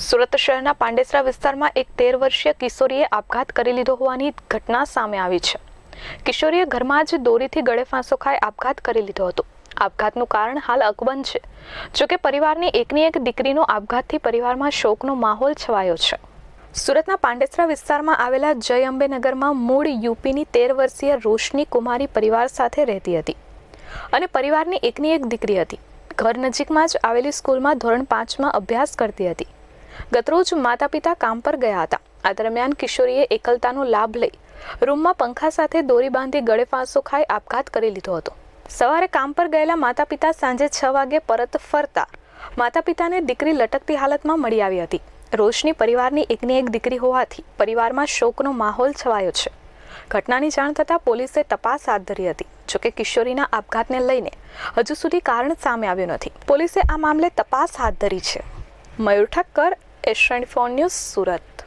સુરત શહેરના પાંડેસરા વિસ્તારમાં એક 13 વર્ષીય કિશોરીએ આપઘાત કરી લીધો હોવાની ઘટના સામે આવી છે. કિશોરીએ ઘરમાં જ દોરીથી ગળે ફાંસો ખાઈ આપઘાત કરી લીધો હતો. આપઘાતનું કારણ હાલ અકબંધ છે. જોકે પરિવારની એકની એક દીકરીનો આપઘાતથી પરિવારમાં શોકનો માહોલ છવાયો છે. સુરતના પાંડેસરા વિસ્તારમાં આવેલા જય અંબે નગરમાં મૂળ યુપીની 13 વર્ષીય રોશની કુમારી પરિવાર સાથે રહેતી હતી અને પરિવારની એકની એક દીકરી હતી. ઘર નજીકમાં જ આવેલી સ્કૂલમાં ધોરણ 5માં અભ્યાસ કરતી હતી. ગતરોજ માતા પિતા કામ પર ગયા હતા. આ દરમિયાન કિશોરીએ એકલતાનો લાભ લઈ રૂમમાં પંખા સાથે દોરી બાંધી ગળે ફાંસો ખાઈ આપઘાત કરી લીધો હતો. સવારે કામ પર ગયેલા માતા પિતા સાંજે 6 વાગે પરત ફરતા માતા પિતાને દીકરી લટકતી હાલતમાં મળી આવી હતી. રોશની પરિવારની એકની એક દીકરી હોવાથી પરિવારમાં શોકનો માહોલ છવાયો છે. ઘટનાની જાણ થતાં પોલીસે તપાસ હાથ ધરી હતી. જોકે કિશોરીના આપઘાતને લઈને હજુ સુધી કારણ સામે આવ્યું નથી. પોલીસે આ મામલે તપાસ હાથ ધરી છે. મયુર ઠક્કર, એસ24 ન્યૂઝ, સુરત.